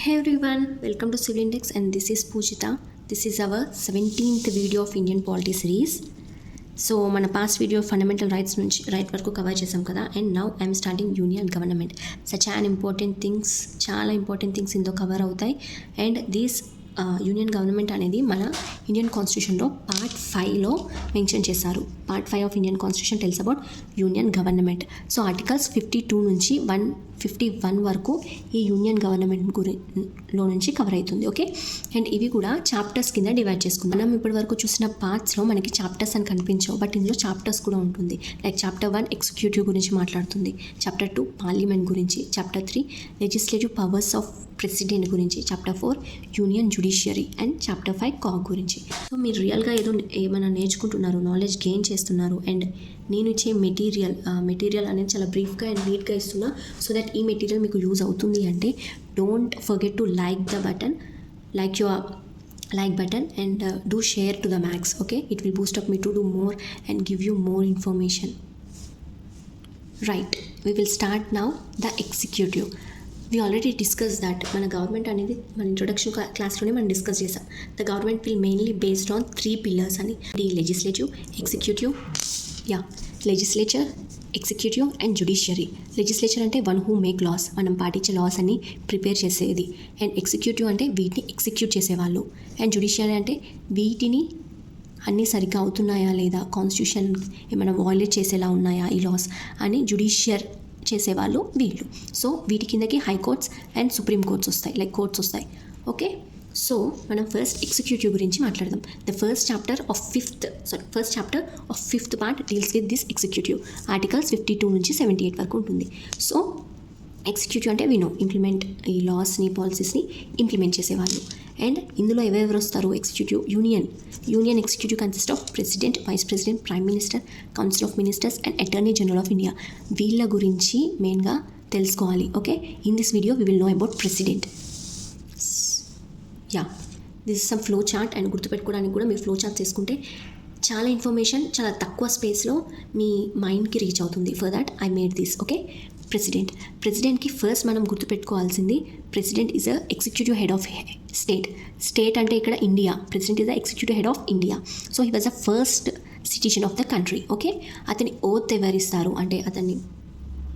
Hey everyone, welcome to Civil Index and this is Pujita. This is our 17th video of Indian Polity series. So మన past video fundamental rights నుంచి right వరకు cover చేసాం కదా. And now I'm starting union government. Such an important things, చాలా important things ఇందులో cover అవుతాయి. And these union government అనేది మన ఇండియన్ కాన్స్టిట్యూషన్లో పార్ట్ 5లో మెన్షన్ చేశారు. Part 5 of Indian constitution tells about union government. So articles 52 నుంచి 151 వరకు ఈ యూనియన్ గవర్నమెంట్ లో నుంచి కవర్ అవుతుంది. ఓకే, అండ్ ఇవి కూడా చాప్టర్స్ కింద డివైడ్ చేసుకుందాం. మనం ఇప్పటి వరకు చూసిన పార్ట్స్లో మనకి చాప్టర్స్ అని కనిపించవు, బట్ ఇందులో చాప్టర్స్ కూడా ఉంటుంది. లైక్ చాప్టర్ 1 ఎగ్జిక్యూటివ్ గురించి మాట్లాడుతుంది, చాప్టర్ 2 పార్లమెంట్ గురించి, chapter 3 legislative powers of president గురించి, chapter 4 union judiciary and chapter 5 CAG గురించి. సో మీరు రియల్గా ఏమైనా నేర్చుకుంటున్నారు, నాలెడ్జ్ గెయిన్ చేస్తున్నారు. అండ్ నేను ఇచ్చే మెటీరియల్ అనేది చాలా బ్రీఫ్గా అండ్ నీట్గా ఇస్తున్నా, సో దట్ ఈ మెటీరియల్ మీకు యూజ్ అవుతుంది అంటే don't forget to like your like button and do share to the max. Okay, it will boost up me to do more and give you more information. Right, we will start now the executive. We already discussed that మన government అనేది మన introduction క్లాస్లోనే మనం discuss చేసాం. The government will mainly based on 3 pillars అని. The legislative, legislature, executive and judiciary. Legislature అంటే one who make laws, మనం పాటించే loss అని ప్రిపేర్ చేసేది. అండ్ ఎగ్జిక్యూటివ్ అంటే వీటిని ఎగ్జిక్యూట్ చేసేవాళ్ళు. అండ్ జ్యుడిషియరీ అంటే వీటిని అన్నీ సరిగ్గా అవుతున్నాయా లేదా, కాన్స్టిట్యూషన్ ఏమైనా వాయిలేట్ చేసేలా ఉన్నాయా ఈ లాస్ అని జ్యుడిషియర్ చేసేవాళ్ళు వీళ్ళు. సో వీటి కిందకి హైకోర్ట్స్ అండ్ సుప్రీం కోర్ట్స్ వస్తాయి, లైక్ కోర్ట్స్ వస్తాయి. ఓకే, సో మనం ఫస్ట్ ఎగ్జిక్యూటివ్ గురించి మాట్లాడదాం. The first chapter of fifth part deals with this executive. Articles 52 నుంచి 78 వరకు ఉంటుంది. సో ఎగ్జిక్యూటివ్ అంటే ఇంప్లిమెంట్ ఈ లాస్ని, పాలసీస్ని ఇంప్లిమెంట్ చేసేవాళ్ళు. అండ్ ఇందులో ఎవరెవరు వస్తారు? Executive union executive consist of president, vice president, prime minister, council of ministers and attorney general of India. వీళ్ళ గురించి మెయిన్గా తెలుసుకోవాలి. Okay, in this video we will know about president. This is some flow chart. And గుర్తుపెట్టుకోవడానికి కూడా మీరు flow chart చేసుకుంటే చాలా information చాలా తక్కువ స్పేస్లో మీ మైండ్కి రీచ్ అవుతుంది. For that I made this. Okay, ప్రెసిడెంట్కి ఫస్ట్ మనం గుర్తుపెట్టుకోవాల్సింది, president is a executive head of state అంటే ఇక్కడ India. President is the executive head of India. So he was the first citizen of the country. Okay, అతని oath ఎవరిస్తారు అంటే, అతన్ని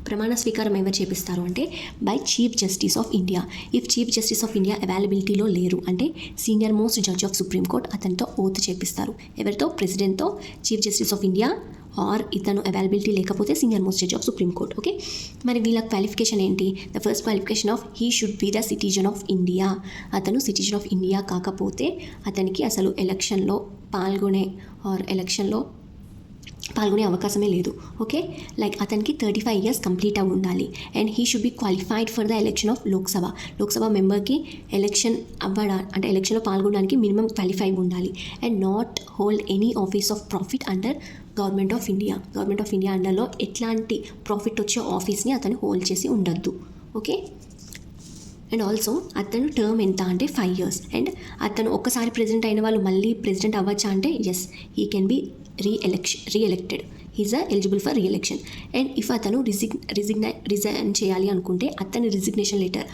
ప్రమాణ స్వీకారం ఎవరు చేపిస్తారు అంటే by chief justice of India. If chief justice of India అవైలబిలిటీలో లేరు అంటే senior most judge of supreme court అతనితో ఓత్ చేపిస్తారు. ఎవరితో? ప్రెసిడెంట్తో. Chief justice of India or ఇతను అవైలబిలిటీ లేకపోతే senior most judge of supreme court. Okay, మరి వీళ్ళ క్వాలిఫికేషన్ ఏంటి? The first qualification of he should be the citizen of India. అతను సిటిజన్ ఆఫ్ ఇండియా కాకపోతే అతనికి అసలు ఎలక్షన్లో పాల్గొనే అవకాశమే లేదు. ఓకే, లైక్ అతనికి 35 years కంప్లీట్ అవి ఉండాలి. And he should be qualified for the election of Lok Sabha మెంబర్కి ఎలక్షన్లో పాల్గొనడానికి మినిమం క్వాలిఫై ఉండాలి. And not hold any office of profit under government of India అండర్లో ఎట్లాంటి ప్రాఫిట్ వచ్చే ఆఫీస్ని అతను హోల్డ్ చేసి ఉండొద్దు. ఓకే, అండ్ ఆల్సో అతను టర్మ్ ఎంత అంటే 5 years. అండ్ అతను ఒక్కసారి ప్రెసిడెంట్ అయిన వాళ్ళు మళ్ళీ ప్రెసిడెంట్ అవ్వచ్చా అంటే yes, he can be reelected. He's eligible for reelection. And if అతను రిజైన్ చేయాలి అనుకుంటే అతని రిజిగ్నేషన్ లెటర్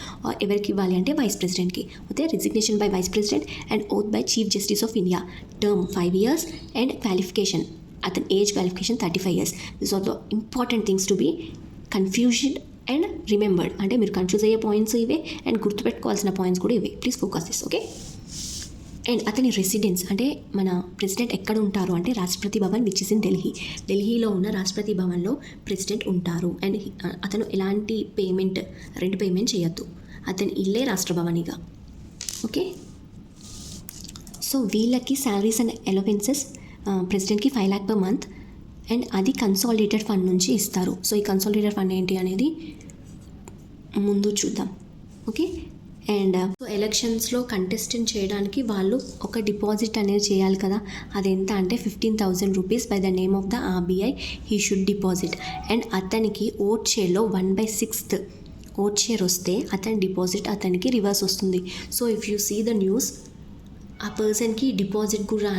ఎవరికి ఇవ్వాలి అంటే వైస్ ప్రెసిడెంట్కి. అయితే resignation by vice president and oath by chief justice of India. Term 5 years and qualification, అతని age qualification 35 years. This are the important things to be confused and remembered. అంటే మీరు confuse అయ్యే points ఇవే and గుర్తుపెట్టుకోవాల్సిన points కూడా ఇవే. Please focus this. Okay, and అతని residence అంటే మన ప్రెసిడెంట్ ఎక్కడ ఉంటారు అంటే Rashtrapati Bhavan which is in ఢిల్లీలో ఉన్న రాష్ట్రపతి భవన్లో ప్రెసిడెంట్ ఉంటారు. అండ్ అతను ఎలాంటి రెంట్ పేమెంట్ చేయొద్దు. అతని ఇల్లే రాష్ట్రభవనిగా. ఓకే, సో వీళ్ళకి శాలరీస్ అండ్ అలవెన్సెస్ ప్రెసిడెంట్కి 5 lakh per month. అండ్ అది కన్సాలిడేటెడ్ ఫండ్ నుంచి ఇస్తారు. సో ఈ కన్సాలిడేటెడ్ ఫండ్ ఏంటి అనేది ముందు చూద్దాం. ఓకే, అండ్ సో ఎలక్షన్స్లో కంటెస్టెంట్ చేయడానికి వాళ్ళు ఒక డిపాజిట్ అనేది చేయాలి కదా. అదెంత అంటే 15,000 rupees by the name of ద RBI he should deposit. And అతనికి ఓట్ షేర్లో 1/6 ఓట్ షేర్ వస్తే అతని డిపాజిట్ అతనికి రివర్స్ వస్తుంది. So if you see the news, ఆ పర్సన్కి డిపాజిట్ కూడా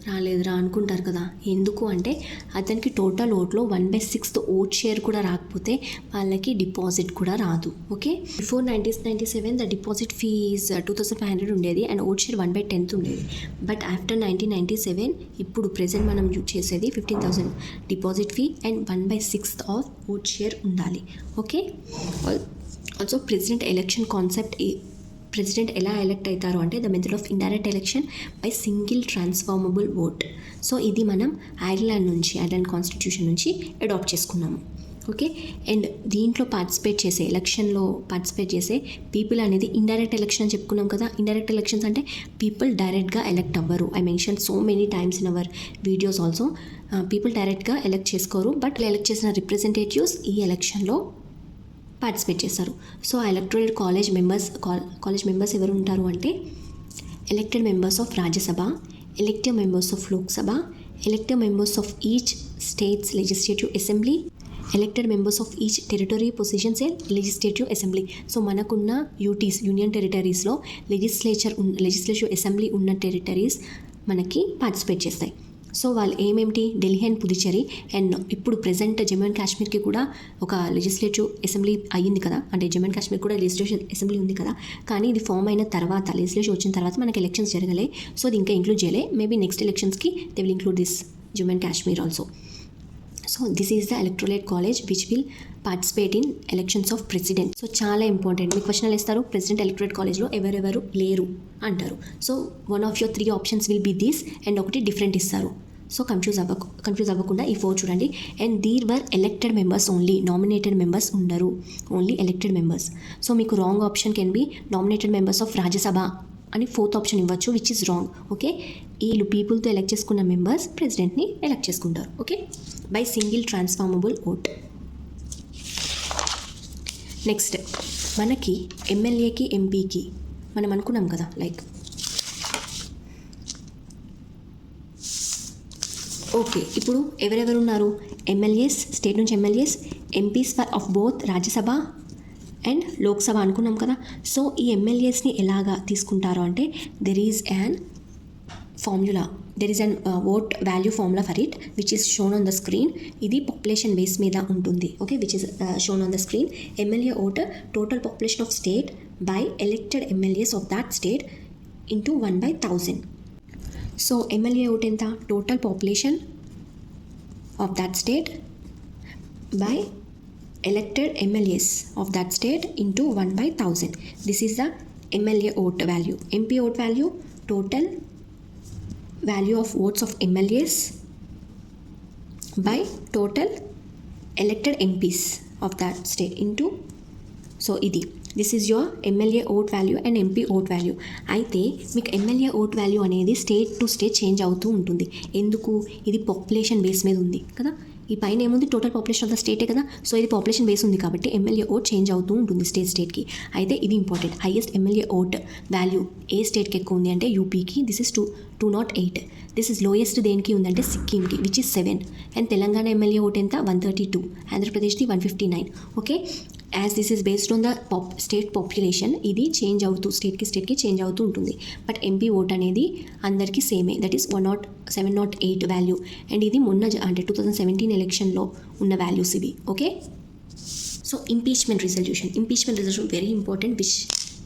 రాలేదురా అనుకుంటారు కదా. ఎందుకు అంటే అతనికి టోటల్ ఓట్లో 1/6 ఓట్ షేర్ కూడా రాకపోతే వాళ్ళకి డిపాజిట్ కూడా రాదు. Okay, before 1997 the deposit fee is 2500 ఉండేది అండ్ ఓట్ షేర్ 1/10 ఉండేది. బట్ ఆఫ్టర్ 1997 ఇప్పుడు ప్రెజెంట్ మనం యూజ్ చేసేది 15,000 deposit fee and 1/6 of vote share ఉండాలి. Okay, also president election concept president ఎలా ఎలక్ట్ అవుతారు అంటే the method of indirect election by single transformable vote. So ఇది మనం ఐర్లాండ్ కాన్స్టిట్యూషన్ నుంచి అడాప్ట్ చేసుకున్నాము. ఓకే, అండ్ దీంట్లో ఎలక్షన్లో పార్టిసిపేట్ చేసే పీపుల్ అనేది ఇండైరెక్ట్ ఎలక్షన్ అని చెప్పుకున్నాం కదా. ఇండైరెక్ట్ ఎలక్షన్స్ అంటే పీపుల్ డైరెక్ట్గా ఎలక్ట్ అవ్వరు. I mention so many times in our videos also. People డైరెక్ట్గా ఎలక్ట్ చేసుకోరు, బట్ ఎలక్ట్ చేసిన రిప్రజెంటేటివ్స్ ఈ ఎలక్షన్లో పార్టిసిపేట్ చేస్తారు. సో ఎలక్టోరల్ కాలేజ్ మెంబర్స్ ఎవరు ఉంటారు అంటే elected members of Rajya Sabha, elected members of Lok Sabha, elected members of each states legislative assembly, elected members of each territory positions and legislative assembly. So మనకున్న union టెరిటరీస్లో legislative assembly ఉన్న territories మనకి participate చేస్తాయి. So వాళ్ళు ఏమేమిటి, Delhi and Puducherry and ఇప్పుడు present Jammu and కాశ్మీర్కి కూడా ఒక legislative assembly అయ్యింది కదా. అంటే జమ్మూ అండ్ కాశ్మీర్ కూడా లెజిస్లేటివ్ అసెంబ్లీ ఉంది కదా. కానీ ఇది ఫామ్ అయిన తర్వాత లెజిస్లేటివ్ వచ్చిన తర్వాత మనకి ఎలక్షన్స్ జరగలే. సో ఇది ఇంకా ఇంక్లూడ్ చేయలే. మేబీ నెక్స్ట్ ఎలక్షన్స్కి they will include this Jammu and Kashmir also. So this is the electoral college which will participate in elections of president. So చాలా ఇంపార్టెంట్. మీకు క్వశ్చన్లు ఇస్తారు, ప్రెసిడెంట్ ఎలక్టోరల్ కాలేజ్లో ఎవరెవరు లేరు అంటారు. So one of your 3 options will be this and ఒకటి different ఇస్తారు. సో కన్ఫ్యూజ్ అవ్వకుండా ఈ 4 చూడండి. And there were elected members only, nominated members ఉండరు, ఓన్లీ ఎలక్టెడ్ మెంబర్స్. సో మీకు wrong option can be nominated members of Rajya Sabha అని 4th option ఇవ్వచ్చు, which is wrong. Okay, వీళ్ళు పీపుల్తో ఎలక్ట్ చేసుకున్న మెంబర్స్ ప్రెసిడెంట్ని ఎలక్ట్ చేసుకుంటారు. Okay, by single transformable vote. Next మనకి ఎమ్మెల్యేకి ఎంపీకి మనం అనుకున్నాం కదా, లైక్ ఓకే ఇప్పుడు ఎవరెవరు ఉన్నారు, ఎమ్మెల్యేస్, స్టేట్ నుంచి MLAs, MPs of both Rajya Sabha and Lok Sabha అనుకున్నాం కదా. సో ఈ ఎమ్మెల్యేస్ని ఎలాగా తీసుకుంటారో అంటే there is an vote value formula for it which is shown on the screen. ఇది పాపులేషన్ బేస్ మీద ఉంటుంది. Okay, which is shown on the screen. MLA vote total population of state by elected MLAs of that state into 1/1000. So MLA vote ఎంత, total population of that state by elected MLAs of that state into 1/1000. This is the MLA vote value. MP vote value, total value of votes of MLAs by total elected MPs of that state into, so idi this is your MLA vote value and MP vote value. అయితే మీకు MLA vote value అనేది state to state change అవుతూ ఉంటుంది. ఎందుకు, ఇది population base మీద ఉంది కదా. ఈ పైన ఏముంది, టోటల్ పాపులేషన్ ఆఫ్ ద స్టేటే కదా. సో ఇది పాపులేషన్ బేస్ ఉంది కాబట్టి ఎమ్మెల్యే ఓట్ చేంజ్ అవుతూ ఉంటుంది స్టేట్కి. అయితే ఇది important. Highest MLA vote value ఏ స్టేట్కి ఎక్కువ ఉంది అంటే యూపీకి, this is 208. This is lowest దేనికి ఉందంటే సిక్కింకి, which is 7. And Telangana MLA vote ఎంత 132, ఆంధ్రప్రదేశ్ది 159. Okay, as this is based on the state population, ఇది చేంజ్ అవుతూ స్టేట్కి చేంజ్ అవుతూ ఉంటుంది. బట్ ఎంపీ ఓట్ అనేది అందరికీ సేమే, దట్ ఈస్ 708 వాల్యూ. అండ్ ఇది మొన్న అంటే 2017 ఎలక్షన్లో ఉన్న వాల్యూస్ ఇవి. Okay, so impeachment resolution very important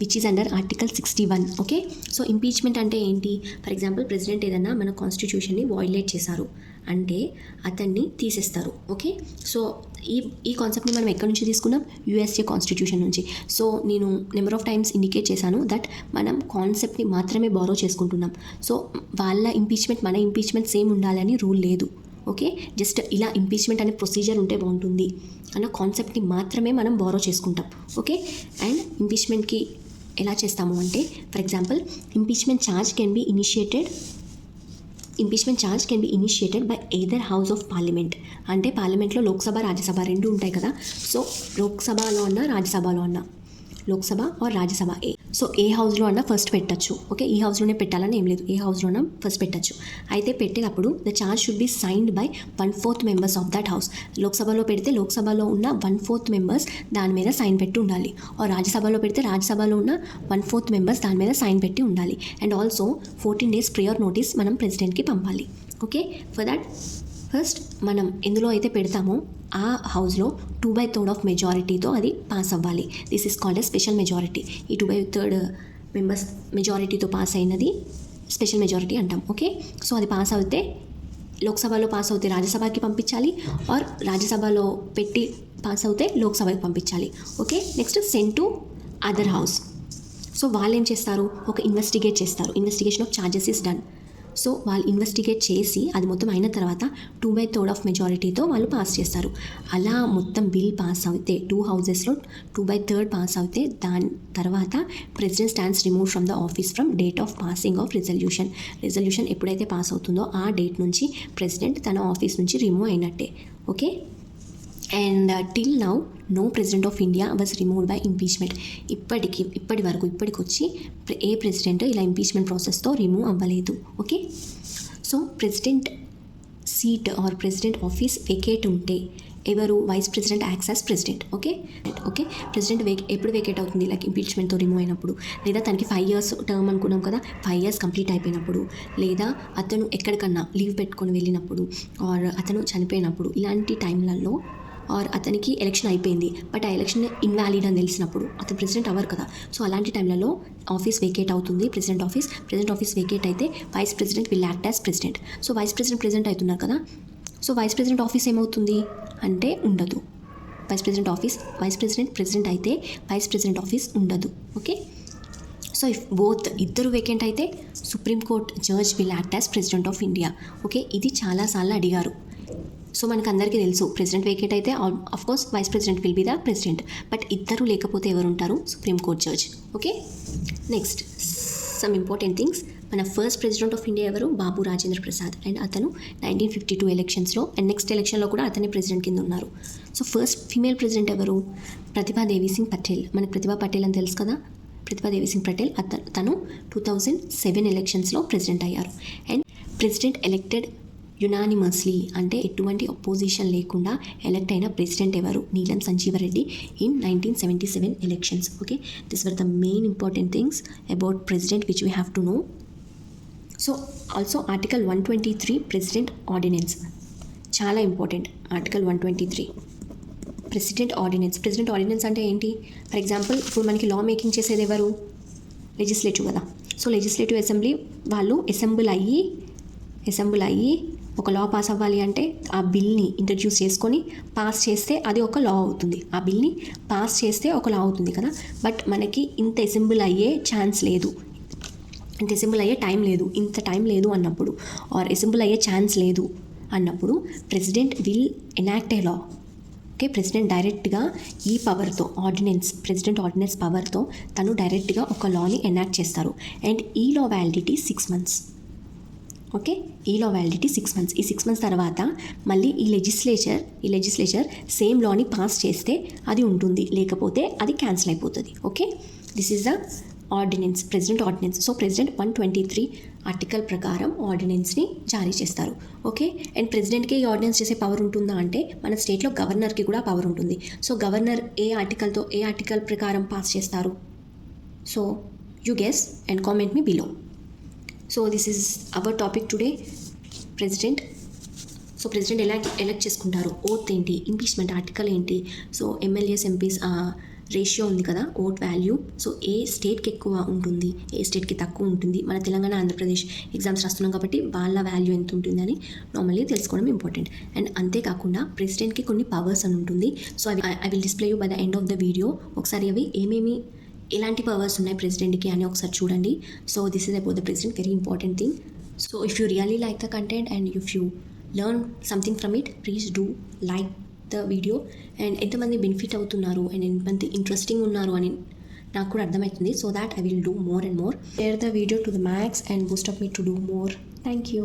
which is under article 61. Okay, so impeachment అంటే ఏంటి, ఫర్ ఎగ్జాంపుల్ ప్రెసిడెంట్ ఏదన్నా మన కాన్స్టిట్యూషన్ని వయోలేట్ చేశారు అంటే అతన్ని తీసేస్తారు. ఓకే, సో ఈ కాన్సెప్ట్ని మనం ఎక్కడి నుంచి తీసుకున్నాం, యూఎస్ఏ కాన్స్టిట్యూషన్ నుంచి. సో నేను నెంబర్ ఆఫ్ టైమ్స్ ఇండికేట్ చేశాను దట్ మనం కాన్సెప్ట్ని మాత్రమే బారో చేసుకుంటున్నాం. సో వాళ్ళ ఇంపీచ్మెంట్ మన ఇంపీచ్మెంట్ సేమ్ ఉండాలని రూల్ లేదు. ఓకే, జస్ట్ ఇలా ఇంపీచ్మెంట్ అనే ప్రొసీజర్ ఉంటే బాగుంటుంది అన్న కాన్సెప్ట్ని మాత్రమే మనం బారో చేసుకుంటాం. ఓకే, అండ్ ఇంపీచ్మెంట్కి ఎలా చేస్తాము అంటే, for example impeachment charge can be initiated by either house of parliament. అంటే పార్లమెంట్లో లోక్సభ రాజ్యసభ రెండు ఉంటాయి కదా. సో లోక్సభలో అన్నా రాజ్యసభలో అన్నా లోక్సభ ఆర్ రాజ్యసభ సో ఏ హౌస్లో అన్నా ఫస్ట్ పెట్టచ్చు. ఓకే, ఈ హౌస్లోనే పెట్టాలని ఏం లేదు, ఏ హౌస్లోనా ఫస్ట్ పెట్టచ్చు. అయితే పెట్టేటప్పుడు the charge should be signed by 1/4 members of that house. లోక్సభలో పెడితే లోక్సభలో ఉన్న 1/4 మెంబర్స్ దాని మీద సైన్ పెట్టి ఉండాలి. ఆర్ రాజ్యసభలో పెడితే రాజ్యసభలో ఉన్న 1/4 మెంబర్స్ దాని మీద సైన్ పెట్టి ఉండాలి. And also 14 days prior notice మనం ప్రెసిడెంట్కి పంపాలి. ఓకే, ఫర్ దట్ ఫస్ట్ మనం ఎందులో అయితే పెడతామో ఆ హౌస్లో 2/3 ఆఫ్ మెజారిటీతో అది పాస్ అవ్వాలి. This is called a special majority. ఈ 2/3 మెంబర్స్ మెజారిటీతో పాస్ అయినది స్పెషల్ మెజారిటీ అంటాం. ఓకే, సో అది పాస్ అవుతే లోక్సభలో పాస్ అవుతే రాజ్యసభకి పంపించాలి, ఆర్ రాజ్యసభలో పెట్టి పాస్ అవుతే లోక్సభకి పంపించాలి. Okay, next send to other house. So వాళ్ళు ఏం చేస్తారు, ఒక ఇన్వెస్టిగేట్ చేస్తారు. Investigation of charges is done. So వాళ్ళు ఇన్వెస్టిగేట్ చేసి అది మొత్తం అయిన తర్వాత 2/3 ఆఫ్ మెజారిటీతో వాళ్ళు పాస్ చేస్తారు. అలా మొత్తం బిల్ పాస్ అవుతే 2 హౌజెస్లో 2/3 పాస్ అవుతే దాని తర్వాత president stands remove from the office from date of passing of resolution ఎప్పుడైతే పాస్ అవుతుందో ఆ డేట్ నుంచి ప్రెసిడెంట్ తన ఆఫీస్ నుంచి రిమూవ్ అయినట్టే. Okay, and till now no president of India was removed by impeachment. ఇప్పటికొచ్చి ఏ ప్రెసిడెంట్ ఇలా ఇంపీచ్మెంట్ ప్రాసెస్తో రిమూవ్ అవ్వలేదు. Okay, so president seat or president office vacate ఉంటే ఎవరు, vice president acts as president. Okay, president ఎప్పుడు vacate అవుతుంది, like ఇంపీచ్మెంట్తో రిమూవ్ అయినప్పుడు, లేదా తనకి 5 years టర్మ్ అనుకున్నాం కదా, 5 years కంప్లీట్ అయిపోయినప్పుడు, లేదా అతను ఎక్కడికన్నా లీవ్ పెట్టుకొని వెళ్ళినప్పుడు, ఆర్ అతను చనిపోయినప్పుడు, ఇలాంటి టైంలలో, ఆర్ అతనికి ఎలక్షన్ అయిపోయింది బట్ ఆ ఎలక్షన్ ఇన్వాలిడ్ అని తెలిసినప్పుడు అతను ప్రెసిడెంట్ అవ్వరు కదా. సో అలాంటి టైంలలో ఆఫీస్ వేకేట్ అవుతుంది, ప్రెసిడెంట్ ఆఫీస్ వేకేట్ అయితే vice president will act as president. So vice president అవుతున్నారు కదా, సో వైస్ ప్రెసిడెంట్ ఆఫీస్ ఏమవుతుంది అంటే ఉండదు. వైస్ ప్రెసిడెంట్ అయితే వైస్ ప్రెసిడెంట్ ఆఫీస్ ఉండదు. ఓకే, సో ఇఫ్ ఇద్దరు వేకెంట్ అయితే supreme court judge will act as president of India. Okay, ఇది చాలాసార్లు అడిగారు. సో మనకు అందరికీ తెలుసు, ప్రెసిడెంట్ వేకేట్ అయితే of course vice president will be the president. But ఇద్దరు లేకపోతే ఎవరు ఉంటారు, supreme court judge. Okay, next some important things. మన ఫస్ట్ ప్రెసిడెంట్ ఆఫ్ ఇండియా ఎవరు, బాబు రాజేంద్ర ప్రసాద్. అండ్ అతను 1952 ఎలక్షన్స్లో అండ్ నెక్స్ట్ ఎలక్షన్లో కూడా అతనే ప్రెసిడెంట్ కింద ఉన్నారు. సో ఫస్ట్ ఫీమేల్ ప్రెసిడెంట్ ఎవరు, ప్రతిభాదేవి సింగ్ పటేల్. మనకు ప్రతిభా పటేల్ అని తెలుసు కదా, ప్రతిభాదేవి సింగ్ పటేల్. తను 2007 ఎలక్షన్స్లో ప్రెసిడెంట్ అయ్యారు. అండ్ ప్రెసిడెంట్ ఎలెక్టెడ్ యునానిమస్లీ అంటే ఎటువంటి అపోజిషన్ లేకుండా ఎలెక్ట్ అయిన ప్రెసిడెంట్ ఎవరు, Neelam Sanjiva Reddy in 1977 elections. Okay, this were the main important things about president which we have to know. So also article 123 president ordinance చాలా ఇంపార్టెంట్. ఆర్టికల్ 123 ప్రెసిడెంట్ ఆర్డినెన్స్ అంటే ఏంటి, for example ఇప్పుడు మనకి లా మేకింగ్ చేసేది ఎవరు, లెజిస్లేటివ్ కదా. సో లెజిస్లేటివ్ అసెంబ్లీ వాళ్ళు assemble అయ్యి ఒక లా పాస్ అవ్వాలి అంటే ఆ బిల్ని ఇంట్రడ్యూస్ చేసుకొని పాస్ చేస్తే అది ఒక లా అవుతుంది. ఆ బిల్ని పాస్ చేస్తే ఒక లా అవుతుంది కదా. బట్ మనకి ఇంత అసెంబుల్ అయ్యే ఛాన్స్ లేదు, ఇంత అసెంబుల్ అయ్యే టైం లేదు, ఇంత టైం లేదు అన్నప్పుడు, ఆర్ అసెంబుల్ అయ్యే ఛాన్స్ లేదు అన్నప్పుడు president will enact A law. Okay, president డైరెక్ట్గా ఈ పవర్తో ప్రెసిడెంట్ ఆర్డినెన్స్ పవర్తో తను డైరెక్ట్గా ఒక లాని ఎనాక్ట్ చేస్తారు. అండ్ ఈ లా వ్యాలిడిటీ 6 months. ఓకే, ఈ లా వ్యాలిడిటీ 6 months. ఈ 6 months తర్వాత మళ్ళీ ఈ లెజిస్లేచర్ సేమ్ లాని పాస్ చేస్తే అది ఉంటుంది, లేకపోతే అది క్యాన్సిల్ అయిపోతుంది. Okay, this is the ordinance, president ordinance. So president 123 article ప్రకారం ఆర్డినెన్స్ని జారీ చేస్తారు. ఓకే, అండ్ ప్రెసిడెంట్కి ఈ ఆర్డినెన్స్ చేసే పవర్ ఉంటుందా అంటే మన స్టేట్లో గవర్నర్కి కూడా పవర్ ఉంటుంది. సో గవర్నర్ ఏ ఆర్టికల్ ప్రకారం పాస్ చేస్తారు, so you guess and comment me below. So this is our topic today, president. So president ఎలా ఎలక్ట్ చేసుకుంటారు, ఓత్ ఏంటి, ఇంపీచ్మెంట్ ఆర్టికల్ ఏంటి, సో ఎమ్మెల్యేస్ ఎంపీస్ రేషియో ఉంది కదా, ఓట్ వాల్యూ. సో ఏ స్టేట్కి ఎక్కువ ఉంటుంది, ఏ స్టేట్కి తక్కువ ఉంటుంది. మన తెలంగాణ ఆంధ్రప్రదేశ్ ఎగ్జామ్స్ రాస్తున్నాం కాబట్టి వాళ్ళ వాల్యూ ఎంత ఉంటుందని నార్మల్లీ తెలుసుకోవడం ఇంపార్టెంట్. అండ్ అంతేకాకుండా ప్రెసిడెంట్కి కొన్ని పవర్స్ అని ఉంటుంది. So I will display you by the end of the video. ఒకసారి అవి ఎలాంటి పవర్స్ ఉన్నాయి ప్రెసిడెంట్కి అని ఒకసారి చూడండి. So this is about the president, very important thing. So if you really like the content and if you learn something from it, please do like the video. And ఎంతమంది benefit అవుతున్నారు and ఎంతమంది interesting ఉన్నారు అని నాకు కూడా అర్థమవుతుంది. So that I will do more and more. Share the video to the max and Boost up me to do more. Thank you.